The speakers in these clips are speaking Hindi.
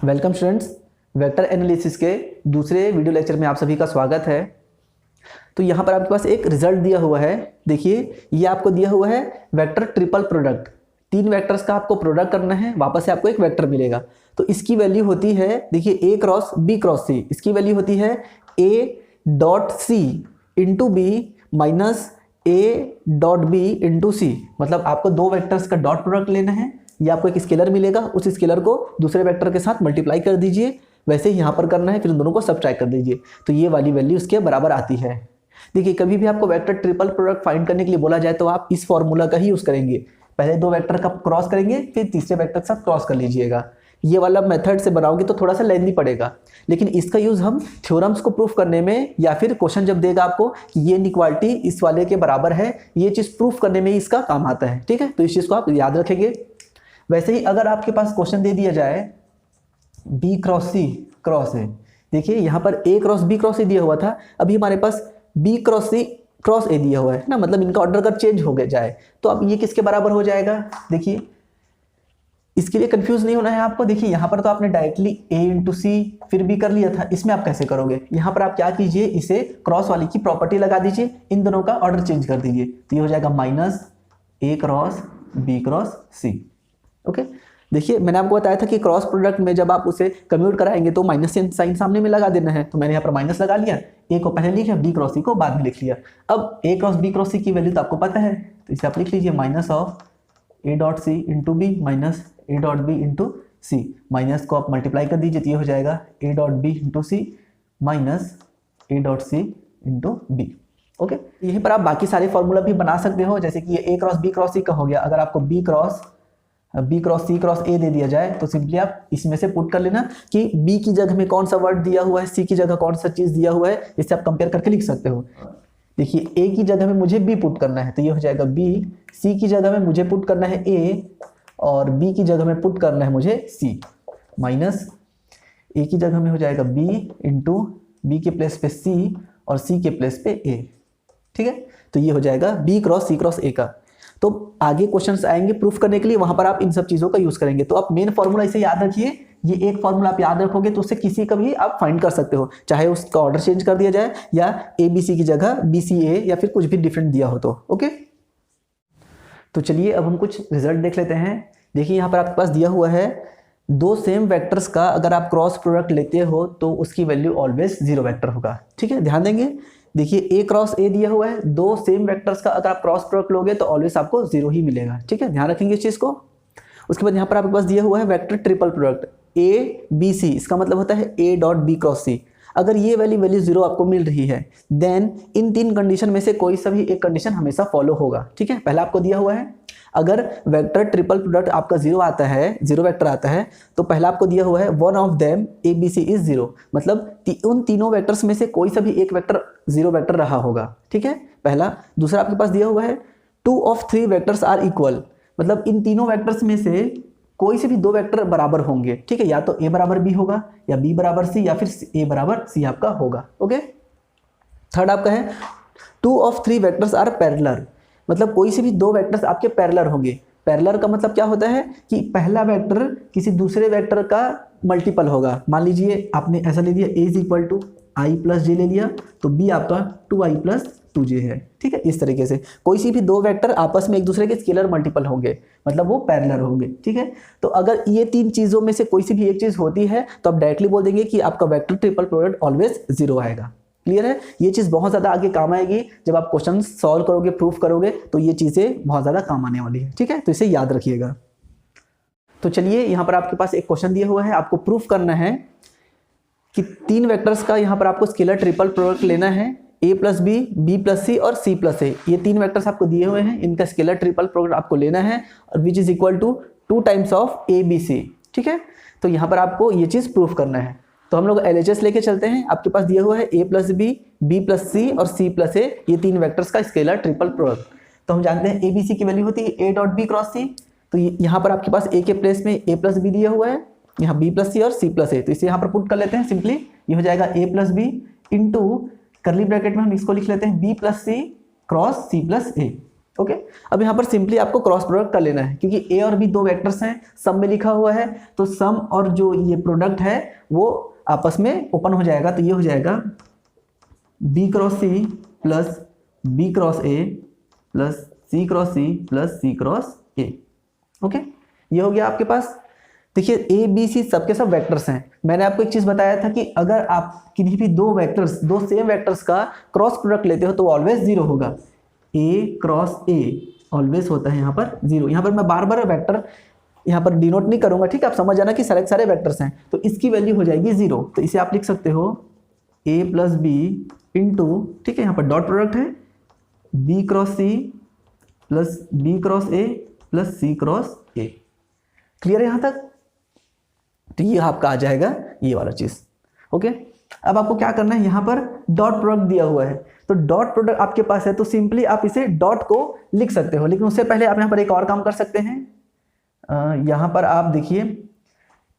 वेलकम स्टूडेंट्स, वेक्टर एनालिसिस के दूसरे वीडियो लेक्चर में आप सभी का स्वागत है। तो यहाँ पर आपके पास एक रिजल्ट दिया हुआ है। देखिए, ये आपको दिया हुआ है वेक्टर ट्रिपल प्रोडक्ट। 3 वेक्टर्स का आपको प्रोडक्ट करना है, वापस से आपको एक वेक्टर मिलेगा। तो इसकी वैल्यू होती है, देखिए, A cross B cross C. इसकी वैल्यू होती है A dot C into B minus A dot B into C. मतलब आपको 2 वेक्टर्स का डॉट प्रोडक्ट लेना है, या आपको एक स्केलर मिलेगा, उस स्केलर को दूसरे वेक्टर के साथ मल्टीप्लाई कर दीजिए। वैसे ही यहाँ पर करना है, फिर उन दोनों को सब्ट्रैक्ट कर दीजिए, तो ये वाली वैल्यू उसके बराबर आती है। देखिए, कभी भी आपको वेक्टर ट्रिपल प्रोडक्ट फाइंड करने के लिए बोला जाए तो आप इस फॉर्मूला का ही यूज करेंगे। पहले 2 वेक्टर का क्रॉस करेंगे, फिर तीसरे वेक्टर के साथ क्रॉस कर लीजिएगा। ये वाला मेथड से बनाओगे तो थोड़ा सा लेंथी पड़ेगा, लेकिन इसका यूज हम थ्योरम्स को प्रूफ करने में, या फिर क्वेश्चन जब देगा आपको कि ये इनइक्वालिटी इस वाले के बराबर है, ये चीज प्रूफ करने में इसका काम आता है। ठीक है, तो इस चीज को आप याद रखेंगे। वैसे ही अगर आपके पास क्वेश्चन दे दिया जाए B cross C cross A, देखिए यहाँ पर A cross B cross A दिया हुआ था, अभी हमारे पास B cross C cross A दिया हुआ है ना। मतलब इनका ऑर्डर अगर चेंज हो गया जाए तो अब ये किसके बराबर हो जाएगा। देखिए, इसके लिए कंफ्यूज नहीं होना है आपको। देखिए, यहाँ पर तो आपने डायरेक्टली ए इंटू सी फिर बी कर लिया था, इसमें आप कैसे करोगे। यहाँ पर आप क्या कीजिए, इसे क्रॉस वाली की प्रॉपर्टी लगा दीजिए, इन दोनों का ऑर्डर चेंज कर दीजिए, तो ये हो जाएगा माइनस ए cross B cross C. Okay, देखिए, मैंने आपको बताया था कि क्रॉस प्रोडक्ट में जब आप उसे कम्यूट कराएंगे तो माइनस साइन सामने में लगा देना है। तो मैंने यहाँ पर माइनस लगा लिया, ए को पहले लिखा, बी क्रॉस सी को बाद में लिख लिया। अब ए क्रॉस बी क्रॉस सी की वैल्यू तो आपको पता है, तो इसे आप लिख लीजिए minus of A dot C into B minus A dot B into C. Minus को आप मल्टीप्लाई कर दीजिए, तो ये हो जाएगा A dot B into C minus A dot C into B. Okay, यहीं पर आप बाकी सारे फॉर्मूला भी बना सकते हो, जैसे कि ये ए क्रॉस सी का हो गया। अगर आपको B cross C cross A दे दिया जाए तो सिंपली आप इसमें से पुट कर लेना कि बी की जगह में कौन सा वर्ड दिया हुआ है, सी की जगह कौन सा चीज दिया हुआ है, इससे आप कंपेयर करके लिख सकते हो। देखिए, ए की जगह में मुझे बी पुट करना है, तो ये हो जाएगा बी। सी की जगह में मुझे पुट करना है ए, और बी की जगह में पुट करना है मुझे सी। माइनस ए की जगह में हो जाएगा बी इंटू बी के प्लेस पे सी और सी के प्लेस पे ए। ठीक है, तो ये हो जाएगा B cross C cross A का। तो आगे क्वेश्चंस आएंगे प्रूफ करने के लिए, वहां पर आप इन सब चीजों का यूज करेंगे। तो आप मेन फॉर्मूला इसे याद रखिए, ये एक फॉर्मूला आप याद रखोगे तो उससे किसी का भी आप फाइंड कर सकते हो, चाहे उसका ऑर्डर चेंज कर दिया जाए या ए बी सी की जगह बी सी ए या फिर कुछ भी डिफरेंट दिया हो तो। ओके, तो चलिए अब हम कुछ रिजल्ट देख लेते हैं। देखिए, यहाँ पर आपके पास दिया हुआ है 2 सेम वेक्टर्स का अगर आप क्रॉस प्रोडक्ट लेते हो तो उसकी वैल्यू ऑलवेज 0 वेक्टर होगा। ठीक है, ध्यान देंगे। देखिए, ए क्रॉस ए दिया हुआ है, 2 सेम वेक्टर्स का अगर आप क्रॉस प्रोडक्ट लोगे तो ऑलवेज आपको 0 ही मिलेगा। ठीक है, ध्यान रखेंगे इस चीज को। उसके बाद यहाँ पर आपके पास दिया हुआ है vector triple product A B C, इसका मतलब होता है A dot B cross C. अगर ये वैल्यू 0 आपको मिल रही है, देन इन 3 कंडीशन में से कोई सा भी एक कंडीशन हमेशा फॉलो होगा। ठीक है, पहला आपको दिया हुआ है अगर वेक्टर ट्रिपल प्रोडक्ट आपका 0 आता है, 0 वेक्टर आता है, तो पहला आपको दिया हुआ है one of them A B C is 0। मतलब उन तीनों वेक्टर्स में से कोई सा भी एक वेक्टर 0 वेक्टर रहा होगा। ठीक है, पहला। दूसरा आपके पास दिया हुआ है 2 ऑफ 3 वेक्टर्स आर इक्वल। मतलब इन तीनों वेक्टर्स में से कोई से भी 2 वेक्टर बराबर होंगे। ठीक है, या तो ए बराबर बी होगा, या बी बराबर सी, या फिर ए बराबर सी आपका होगा। ओके, थर्ड आपका है 2 ऑफ 3 वेक्टर्स आर पैरेलल। मतलब कोई से भी 2 वेक्टर्स आपके पैरेलल होंगे। पैरेलल का मतलब क्या होता है कि पहला वेक्टर किसी दूसरे वेक्टर का मल्टीपल होगा। मान लीजिए आपने ऐसा ले लिया, A is equal to I plus J ले लिया, तो बी आपका 2i प्लस 2j है। ठीक है, इस तरीके से कोई सी भी 2 वेक्टर आपस में एक दूसरे के स्केलर मल्टीपल होंगे, मतलब वो पैरेलल होंगे। ठीक है, तो अगर ये 3 चीजों में से कोई सी भी एक चीज होती है तो आप डायरेक्टली बोल देंगे कि आपका वेक्टर ट्रिपल प्रोडक्ट ऑलवेज 0 आएगा। क्लियर है, ये चीज बहुत ज्यादा आगे काम आएगी जब आप क्वेश्चन सॉल्व करोगे, प्रूफ करोगे, तो ये चीजें बहुत ज्यादा काम आने वाली है। ठीक है, तो इसे याद रखिएगा। तो चलिए, यहाँ पर आपके पास एक क्वेश्चन दिया हुआ है, आपको प्रूफ करना है कि 3 वेक्टर्स का यहाँ पर आपको स्केलर ट्रिपल प्रोडक्ट लेना है, ए प्लस बी, बी प्लस सी और सी प्लस ए। ये 3 वेक्टर्स आपको दिए हुए हैं, इनका स्केलर ट्रिपल प्रोडक्ट आपको लेना है, और which is equal to 2 times of A B C. ठीक है, तो यहाँ पर आपको ये चीज प्रूफ करना है। तो हम लोग LHS लेके चलते हैं। आपके पास दिया हुआ है ए प्लस बी, बी प्लस सी और सी प्लस ए, ये 3 वेक्टर्स का स्केलर ट्रिपल प्रोडक्ट। तो हम जानते हैं ए बी सी की वैल्यू होती है ए डॉट बी क्रॉस सी। तो यहाँ पर आपके पास ए के प्लेस में ए प्लस बी दिया हुआ है, यहाँ बी प्लस सी और सी प्लस ए, तो इसे यहाँ पर पुट कर लेते हैं सिंपली। ये हो जाएगा A plus B into curly bracket में हम इसको लिख लेते हैं B plus C cross C plus A. Okay. अब यहाँ पर सिंपली आपको क्रॉस प्रोडक्ट कर लेना है, क्योंकि ए और बी दो वेक्टर्स हैं, सम में लिखा हुआ है, तो सम और जो ये प्रोडक्ट है वो आपस में ओपन हो जाएगा। तो ये हो जाएगा B cross C plus B cross A plus C cross C plus C cross A. Okay, ये हो गया आपके पास। देखिए ए बी सी सबके सब वेक्टर्स हैं। मैंने आपको एक चीज बताया था कि अगर आप किन्हीं भी दो वेक्टर्स, दो सेम वेक्टर्स का क्रॉस प्रोडक्ट लेते हो तो ऑलवेज जीरो होगा। ए क्रॉस ए ऑलवेज होता है यहाँ पर जीरो। यहाँ पर मैं बार बार वेक्टर यहाँ पर डिनोट नहीं करूंगा, ठीक है, आप समझ जाना कि सारे सारे वेक्टर्स हैं, तो इसकी वैल्यू हो जाएगी जीरो। तो इसे आप लिख सकते हो ए प्लस बी इंटू, ठीक है, यहाँ पर डॉट प्रोडक्ट है B cross C plus B cross A plus C cross A. Clear है यहाँ तक? तो ये आपका आ जाएगा ये वाला चीज। ओके, अब आपको क्या करना है, यहाँ पर डॉट प्रोडक्ट दिया हुआ है, तो डॉट प्रोडक्ट आपके पास है तो सिंपली आप इसे डॉट को लिख सकते हो। लेकिन उससे पहले आप यहाँ पर एक और काम कर सकते हैं। यहाँ पर आप देखिए,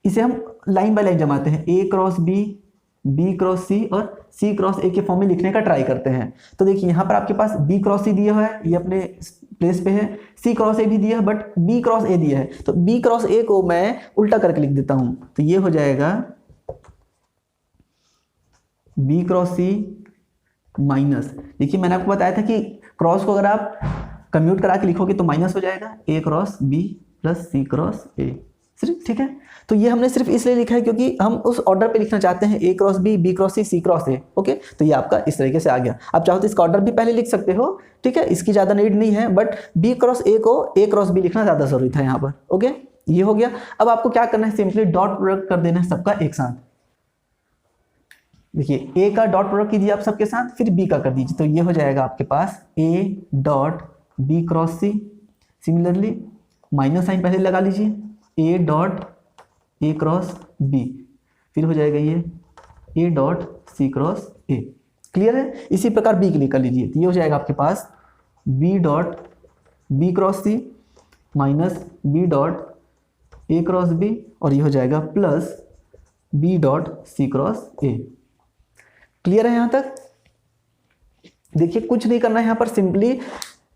इसे हम लाइन बाय लाइन जमाते हैं, ए क्रॉस बी क्रॉस सी और सी क्रॉस ए के फॉर्म में लिखने का ट्राई करते हैं। तो देखिए यहाँ पर आपके पास बी क्रॉस सी दिया हुआ है, ये अपने प्लेस पे है, सी क्रॉस ए भी दिया है, बट बी क्रॉस ए दिया है, तो बी क्रॉस ए को मैं उल्टा करके लिख देता हूं। तो ये हो जाएगा बी क्रॉस सी माइनस, देखिए मैंने आपको बताया था कि क्रॉस को अगर आप कम्यूट करा के लिखोगे तो माइनस हो जाएगा, A cross B plus C cross A. सिर्फ ठीक है, तो ये हमने सिर्फ इसलिए लिखा है क्योंकि हम उस ऑर्डर पे लिखना चाहते हैं, A cross B cross C cross A. Okay, तो ये आपका इस तरीके से आ गया। आप चाहो तो इसका ऑर्डर भी पहले लिख सकते हो, ठीक है, इसकी ज़्यादा नीड नहीं है, बट बी क्रॉस ए को ए क्रॉस बी लिखना ज़्यादा जरूरी था यहाँ पर। ओके, ये हो गया। अब आपको क्या करना है, सिंपली डॉट प्रोडक्ट कर देना है सबका एक साथ। देखिए ए का डॉट प्रोडक्ट कीजिए आप सबके साथ, फिर बी का कर दीजिए, तो ये हो जाएगा आपके पास A dot B cross C. Similarly minus sign पहले लगा लीजिए, A dot A cross B, फिर हो जाएगा ये A dot C cross A. Clear है? इसी प्रकार बी के लिए कर लीजिए, तो ये हो जाएगा आपके पास B dot B cross C minus B dot A cross B, और ये हो जाएगा plus B dot C cross A. Clear है यहाँ तक? देखिए कुछ नहीं करना है यहाँ पर, सिंपली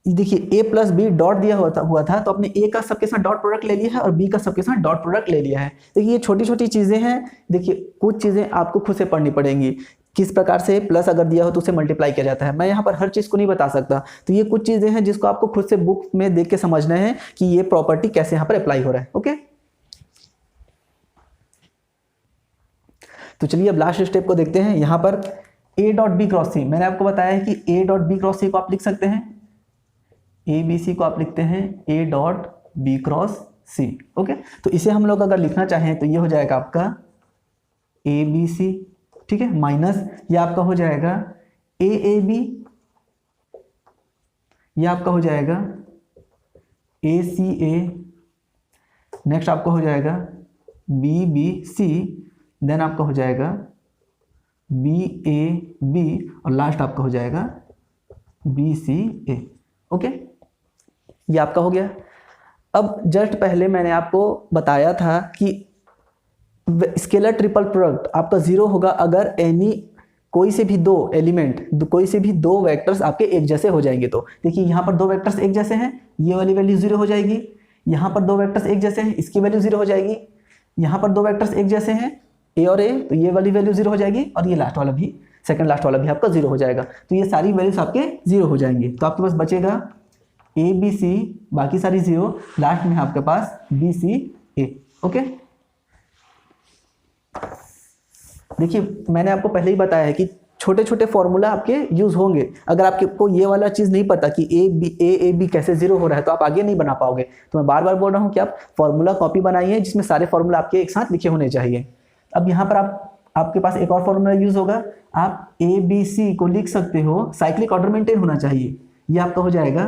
देखिए ए प्लस बी डॉट दिया हुआ था तो आपने ए का सबके साथ डॉट प्रोडक्ट ले लिया है और बी का सबके साथ डॉट प्रोडक्ट ले लिया है। देखिए ये छोटी छोटी चीज़ें हैं, देखिए कुछ चीज़ें आपको खुद से पढ़नी पड़ेंगी। किस प्रकार से प्लस अगर दिया हो तो उसे मल्टीप्लाई किया जाता है, मैं यहाँ पर हर चीज़ को नहीं बता सकता, तो ये कुछ चीज़ें हैं जिसको आपको खुद से बुक में देख के समझना है कि ये प्रॉपर्टी कैसे यहाँ पर अप्लाई हो रहा है। ओके, तो चलिए अब लास्ट स्टेप को देखते हैं। यहाँ पर ए डॉट बी क्रॉस सी, मैंने आपको बताया है कि ए डॉट बी क्रॉस सी को आप लिख सकते हैं, ए बी सी को आप लिखते हैं A dot B cross C. Okay, तो इसे हम लोग अगर लिखना चाहें तो ये हो जाएगा आपका ए बी सी, ठीक है, माइनस ये आपका हो जाएगा ए बी, ये आपका हो जाएगा ए सी ए, नेक्स्ट आपका हो जाएगा बी बी सी, देन आपका हो जाएगा बी ए बी, और लास्ट आपका हो जाएगा बी सी ए। ओके, ये आपका हो गया। अब जस्ट पहले मैंने आपको बताया था कि स्केलर ट्रिपल प्रोडक्ट आपका जीरो होगा अगर एनी कोई से भी दो एलिमेंट, कोई से भी दो वेक्टर्स आपके एक जैसे हो जाएंगे। तो देखिए यहाँ पर दो वेक्टर्स एक जैसे हैं, ये वाली वैल्यू जीरो हो जाएगी। यहाँ पर दो वेक्टर्स एक जैसे हैं, इसकी वैल्यू जीरो हो जाएगी। यहाँ पर दो वेक्टर्स एक जैसे हैं ए और ए, तो ये वाली वैल्यू जीरो हो जाएगी, और ये लास्ट वाला भी, सेकंड लास्ट वाला भी आपका जीरो हो जाएगा। तो ये सारी वैल्यूज आपके जीरो हो जाएंगे। तो आपके पास बचेगा ए बी सी, बाकी सारी जीरो, लास्ट में आपके पास बी सी ए। ओके, देखिए मैंने आपको पहले ही बताया है कि छोटे छोटे फॉर्मूला आपके यूज होंगे। अगर आपको ये वाला चीज नहीं पता कि ए बी कैसे जीरो हो रहा है तो आप आगे नहीं बना पाओगे। तो मैं बार बार बोल रहा हूँ कि आप फॉर्मूला कॉपी बनाइए जिसमें सारे फॉर्मूला आपके एक साथ लिखे होने चाहिए। अब यहाँ पर आपके पास एक और फॉर्मूला यूज होगा, आप ए बी सी को लिख सकते हो, साइक्लिक ऑर्डर मेंटेन होना चाहिए। ये आपका हो जाएगा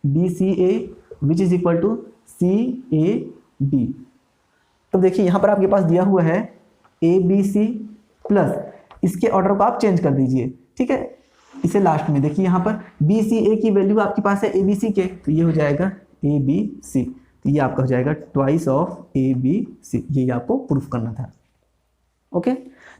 B C A which is equal to C A B. तो देखिए यहाँ पर आपके पास दिया हुआ है ए बी सी प्लस, इसके ऑर्डर को आप चेंज कर दीजिए, ठीक है, इसे लास्ट में देखिए यहाँ पर बी सी ए की वैल्यू आपके पास है ए बी सी के, तो ये हो जाएगा ए बी सी, तो ये आपका हो जाएगा twice of A B C. ये आपको प्रूफ करना था। ओके,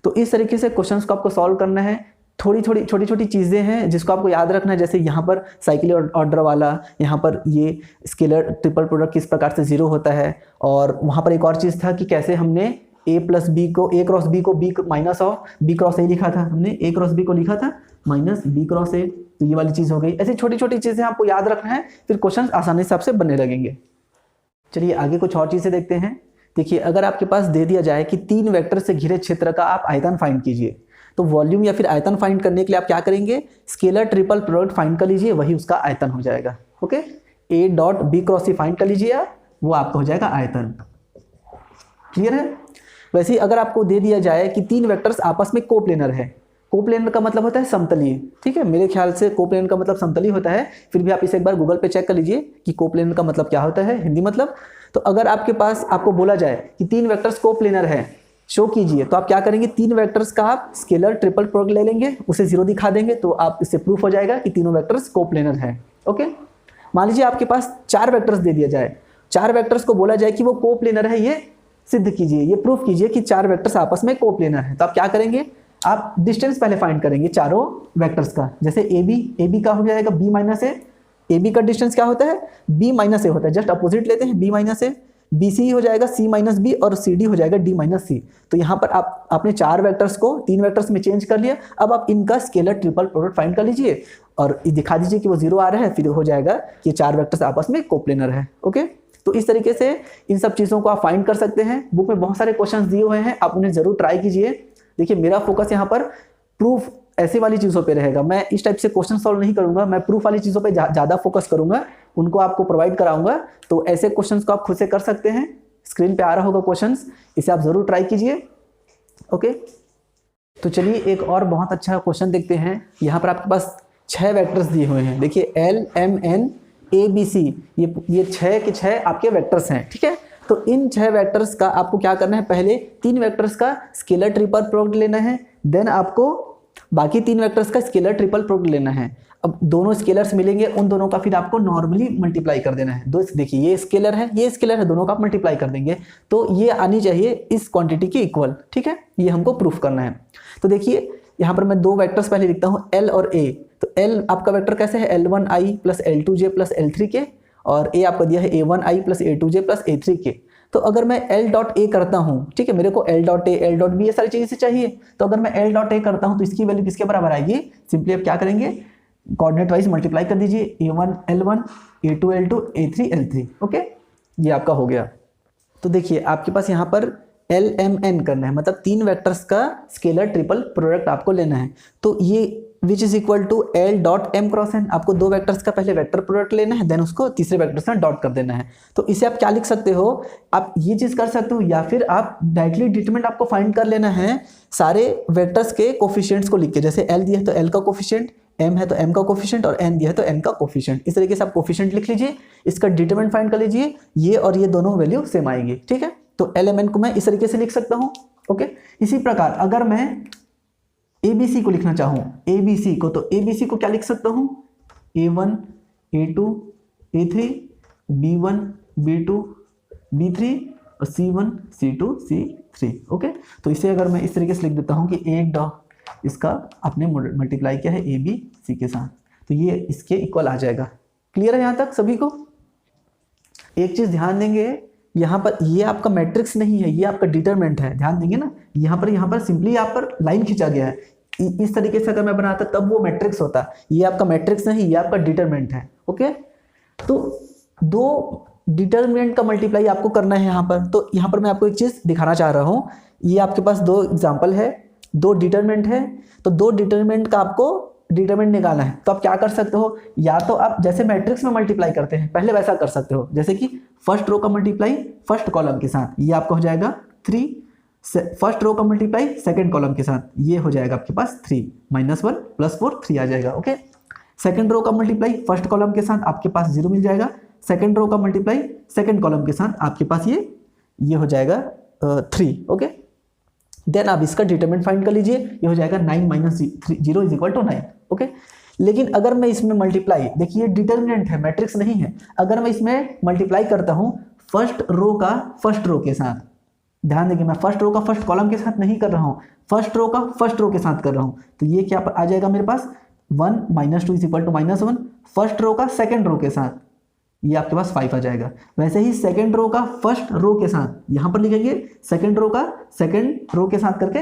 तो इस तरीके से क्वेश्चंस को आपको सॉल्व करना है। छोटी छोटी चीज़ें हैं जिसको आपको याद रखना है, जैसे यहाँ पर साइक्लिक ऑर्डर वाला, यहाँ पर ये स्केलर ट्रिपल प्रोडक्ट किस प्रकार से 0 होता है, और वहाँ पर एक और चीज़ था कि कैसे हमने a प्लस बी को a क्रॉस बी को b minus of b cross a लिखा था, हमने a क्रॉस b को लिखा था माइनस b क्रॉस a, तो ये वाली चीज़ हो गई। ऐसी छोटी छोटी चीज़ें आपको याद रखना है, फिर क्वेश्चन आसानी से आपसे बनने लगेंगे। चलिए आगे कुछ और चीज़ें देखते हैं। देखिए अगर आपके पास दे दिया जाए कि 3 वेक्टर से घिरे क्षेत्र का आप आयतन फाइंड कीजिए, तो वॉल्यूम या फिर आयतन फाइंड करने के लिए आप क्या करेंगे, स्केलर ट्रिपल प्रोडक्ट फाइंड कर लीजिए, वही उसका आयतन हो जाएगा। Okay, a dot B cross C find कर लीजिए, वो आपका हो जाएगा आयतन। क्लियर है? वैसे ही अगर आपको दे दिया जाए कि 3 वेक्टर्स आपस में कोप्लेनर है, कोप्लेनर का मतलब होता है समतलीय, ठीक है, मेरे ख्याल से कोप्लेनर का मतलब समतलीय होता है, फिर भी आप इसे एक बार गूगल पे चेक कर लीजिए कि कोप्लेनर का मतलब क्या होता है हिंदी मतलब। तो अगर आपके पास आपको बोला जाए कि 3 वेक्टर्स कोप्लेनर है, शो कीजिए, तो आप क्या करेंगे, 3 वेक्टर्स का आप स्केलर ट्रिपल प्रोडक्ट ले लेंगे, उसे 0 दिखा देंगे, तो आप इससे प्रूफ हो जाएगा कि तीनों वेक्टर्स कोप्लेनर है। ओके, मान लीजिए आपके पास 4 वेक्टर्स दे दिया जाए, 4 वेक्टर्स को बोला जाए कि वो कोप्लेनर है, ये सिद्ध कीजिए, ये प्रूफ कीजिए कि 4 वेक्टर्स आपस में कोप्लेनर है। तो आप क्या करेंगे, आप डिस्टेंस पहले फाइंड करेंगे चारों वेक्टर्स का, जैसे ए बी का हो जाएगा b माइनस ए बी का डिस्टेंस क्या होता है, b माइनस ए होता है, जस्ट अपोजिट लेते हैं, b माइनस ए, बी सी हो जाएगा c माइनस बी, और सी डी हो जाएगा d माइनस सी। तो यहाँ पर आपने 4 वेक्टर्स को 3 वेक्टर्स में चेंज कर लिया, अब आप इनका स्केलर ट्रिपल प्रोडक्ट फाइंड कर लीजिए और दिखा दीजिए कि वो 0 आ रहा है, फिर हो जाएगा ये 4 वेक्टर्स आपस में कोप्लेनर है। ओके, तो इस तरीके से इन सब चीज़ों को आप फाइंड कर सकते हैं। बुक में बहुत सारे क्वेश्चंस दिए हुए हैं, आप उन्हें जरूर ट्राई कीजिए। देखिए मेरा फोकस यहाँ पर प्रूफ ऐसे वाली चीज़ों पे रहेगा, मैं इस टाइप से क्वेश्चन सॉल्व नहीं करूंगा, मैं प्रूफ वाली चीज़ों पे ज़्यादा फोकस करूंगा, उनको आपको प्रोवाइड कराऊंगा। तो ऐसे क्वेश्चंस को आप खुद से कर सकते हैं, स्क्रीन पे आ रहा होगा क्वेश्चंस, इसे आप जरूर ट्राई कीजिए। ओके, तो चलिए एक और बहुत अच्छा क्वेश्चन देखते हैं। यहाँ पर आपके पास 6 वेक्टर्स दिए हुए हैं, देखिए L M N A B C, ये 6 के 6 आपके वेक्टर्स हैं, ठीक है। तो इन 6 वेक्टर्स का आपको क्या करना है, पहले 3 वेक्टर्स का स्केलर ट्रिपल प्रोडक्ट लेना है, देन आपको बाकी 3 वेक्टर्स का स्केलर ट्रिपल प्रोडक्ट लेना है। अब दोनों स्केलर्स मिलेंगे, उन दोनों का फिर आपको नॉर्मली मल्टीप्लाई कर देना है। देखिए ये स्केलर है, ये स्केलर है, दोनों का आप मल्टीप्लाई कर देंगे तो ये आनी चाहिए इस क्वांटिटी के इक्वल, ठीक है, ये हमको प्रूफ करना है। तो देखिए यहाँ पर मैं 2 वेक्टर्स पहले लिखता हूँ L और A। तो L आपका वेक्टर कैसे है, L1i plus L2j plus L3 के, और A आपका दिया है A1i plus A2j plus A3 के। तो अगर मैं L डॉट A करता हूँ, ठीक है, मेरे को L dot A L dot B ये सारी चीज़ें चाहिए, तो अगर मैं L डॉट A करता हूँ तो इसकी वैल्यू किसके बराबर आएगी, सिंपली आप क्या करेंगे, कोऑर्डिनेट वाइज मल्टीप्लाई कर दीजिए, A1 L1 A2 L2 A3 L3। Okay, ये आपका हो गया। तो देखिए आपके पास यहाँ पर LMN करना है, मतलब 3 वेक्टर्स का स्केलर ट्रिपल प्रोडक्ट आपको लेना है। तो ये which is equal to L dot M cross N, आपको 2 वेक्टर्स का पहले वेक्टर प्रोडक्ट लेना है, देन उसको तीसरे वेक्टर से डॉट कर देना है। तो इसे आप क्या लिख सकते हो, आप ये चीज कर सकते हो, या फिर आप डायरेक्टली डिटरमिनेंट आपको फाइंड कर लेना है सारे वेक्टर्स के कोफिशिएंट्स को लिख के, जैसे L दिया है तो L का कोफिशिएंट, M है तो M का कोफिशिएंट, और N दिया है तो N का कोफिशिएंट। इस तरीके से आप कोफिशिएंट लिख लीजिए, इसका डिटरमिनेंट फाइंड कर लीजिए, ये और ये दोनों वैल्यू सेम आएगी, ठीक है। तो LMN को मैं इस तरीके से लिख सकता हूँ। ओके, इसी प्रकार अगर मैं ABC को लिखना चाहूँ, ABC को, तो ABC को क्या लिख सकता हूँ, A1 A2 A3 B1 B2 B3 और C1 C2 C3। ओके, तो इसे अगर मैं इस तरीके से लिख देता हूँ कि एक डॉट इसका आपने मल्टीप्लाई किया है ABC के साथ, तो ये इसके इक्वल आ जाएगा। क्लियर है यहाँ तक सभी को? एक चीज ध्यान देंगे, यहाँ पर ये आपका मैट्रिक्स नहीं है, ये आपका डिटरमिनेंट है, ध्यान देंगे ना। यहाँ पर सिंपली यहाँ पर लाइन खींचा गया है, इस तरीके से अगर मैं बनाता तब वो मैट्रिक्स होता, ये आपका मैट्रिक्स नहीं, ये आपका डिटरमिनेंट है। ओके, तो 2 डिटरमिनेंट का मल्टीप्लाई आपको करना है यहाँ पर। तो यहाँ पर मैं आपको एक चीज दिखाना चाह रहा हूँ, ये आपके पास 2 एग्जाम्पल है, 2 डिटरमिनेंट है, तो 2 डिटरमिनेंट का आपको डिटरमिनेंट निकालना है। तो आप क्या कर सकते हो, या तो आप जैसे मैट्रिक्स में मल्टीप्लाई करते हैं पहले वैसा कर सकते हो, जैसे कि फर्स्ट रो का मल्टीप्लाई फर्स्ट कॉलम के साथ, ये आपका हो जाएगा 3, फर्स्ट रो का मल्टीप्लाई सेकंड कॉलम के साथ, ये हो जाएगा आपके पास 3 -1 + 4 3 आ जाएगा। ओके, सेकंड रो का मल्टीप्लाई फर्स्ट कॉलम के साथ आपके पास 0 मिल जाएगा, सेकंड रो का मल्टीप्लाई सेकंड कॉलम के साथ आपके पास ये हो जाएगा 3। ओके, देन आप इसका डिटरमिनेंट फाइंड कर लीजिए, ये हो जाएगा 9 - 0 = 9। ओके, लेकिन अगर मैं इसमें मल्टीप्लाई, देखिए डिटरमिनेंट है, मैट्रिक्स नहीं है, अगर मैं इसमें मल्टीप्लाई करता हूं फर्स्ट रो का फर्स्ट रो के साथ, ध्यान देंगे, मैं फर्स्ट रो का फर्स्ट कॉलम के साथ नहीं कर रहा हूँ, फर्स्ट रो का फर्स्ट रो के साथ कर रहा हूँ। तो ये क्या आ जाएगा मेरे पास 1 - 2 = -1, फर्स्ट रो का सेकंड रो के साथ ये आपके पास 5 आ जाएगा। वैसे ही सेकंड रो का फर्स्ट रो के साथ यहाँ पर लिखेंगे, सेकंड रो का सेकंड रो के साथ करके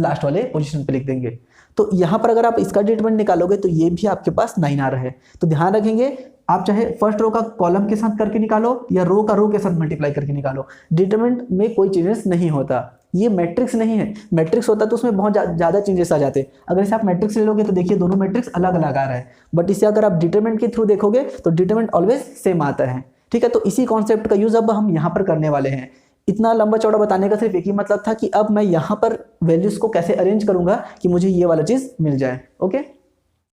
लास्ट वाले पोजीशन पे लिख देंगे। तो यहाँ पर अगर आप इसका डिटरमिनेंट निकालोगे तो ये भी आपके पास 9 आ रहा है। तो ध्यान रखेंगे, आप चाहे फर्स्ट रो का कॉलम के साथ करके निकालो या रो का रो के साथ मल्टीप्लाई करके निकालो, डिटरमिनेंट में कोई चेंजेस नहीं होता। ये मैट्रिक्स नहीं है, मैट्रिक्स होता तो उसमें बहुत ज़्यादा चेंजेस आ जाते। अगर इसे आप मैट्रिक्स ले लोगे तो देखिए दोनों मैट्रिक्स अलग अलग आ रहा है, बट इसे अगर आप डिटरमिनेंट के थ्रू देखोगे तो डिटरमिनेंट ऑलवेज सेम आता है। ठीक है, तो इसी कॉन्सेप्ट का यूज अब हम यहाँ पर करने वाले हैं। इतना लंबा चौड़ा बताने का सिर्फ एक ही मतलब था कि अब मैं यहाँ पर वैल्यूज को कैसे अरेंज करूंगा कि मुझे ये वाला चीज़ मिल जाए। ओके,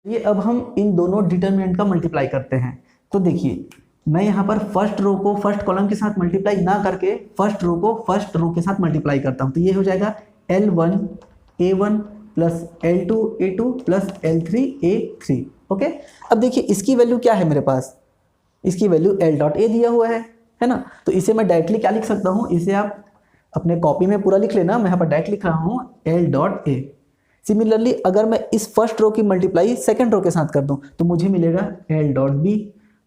ये अब हम इन दोनों डिटरमिनेंट का मल्टीप्लाई करते हैं। तो देखिए, मैं यहाँ पर फर्स्ट रो को फर्स्ट कॉलम के साथ मल्टीप्लाई ना करके फर्स्ट रो को फर्स्ट रो के साथ मल्टीप्लाई करता हूँ। तो ये हो जाएगा L1 A1 plus L2 A2 plus L3 A3। Okay, अब देखिए इसकी वैल्यू क्या है मेरे पास, इसकी वैल्यू L डॉट A दिया हुआ है ना। तो इसे मैं डायरेक्टली क्या लिख सकता हूँ, इसे आप अपने कॉपी में पूरा लिख लेना, मैं यहाँ पर डायरेक्ट लिख रहा हूँ L डॉट A। सिमिलरली अगर मैं इस फर्स्ट रो की मल्टीप्लाई सेकंड रो के साथ कर दूं तो मुझे मिलेगा L डॉट B।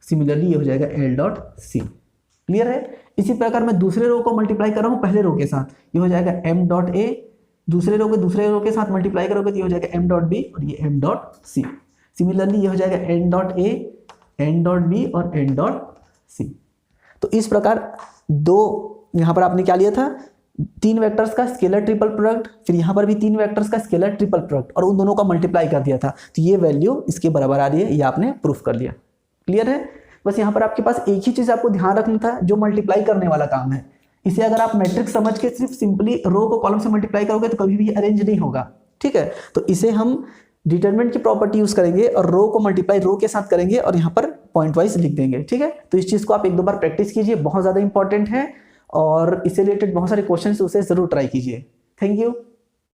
सिमिलरली ये हो जाएगा L डॉट C। क्लियर है। इसी प्रकार मैं दूसरे रो को मल्टीप्लाई कर रहा हूँ पहले रो के साथ, ये हो जाएगा M डॉट A। दूसरे रो के साथ मल्टीप्लाई करोगे तो ये हो जाएगा M डॉट B और ये M डॉट C। सिमिलरली ये हो जाएगा N dot A, N dot B और N डॉट C। तो इस प्रकार दो यहाँ पर आपने क्या लिया था, 3 वेक्टर्स का स्केलर ट्रिपल प्रोडक्ट, फिर यहाँ पर भी 3 वेक्टर्स का स्केलर ट्रिपल प्रोडक्ट और उन दोनों का मल्टीप्लाई कर दिया था। तो ये वैल्यू इसके बराबर आ रही है, ये आपने प्रूफ कर दिया। क्लियर है। बस यहाँ पर आपके पास एक ही चीज़ आपको ध्यान रखना था, जो मल्टीप्लाई करने वाला काम है। इसे अगर आप मैट्रिक्स समझ के सिर्फ सिंपली रो को कॉलम से मल्टीप्लाई करोगे तो कभी भी अरेंज नहीं होगा। ठीक है, तो इसे हम डिटरमिनेंट की प्रॉपर्टी यूज करेंगे और रो को मल्टीप्लाई रो के साथ करेंगे और यहाँ पर पॉइंट वाइज लिख देंगे। ठीक है, तो इस चीज़ को आप 1-2 बार प्रैक्टिस कीजिए, बहुत ज़्यादा इंपॉर्टेंट है और इससे रिलेटेड बहुत सारे क्वेश्चन उसे जरूर ट्राई कीजिए। Thank you.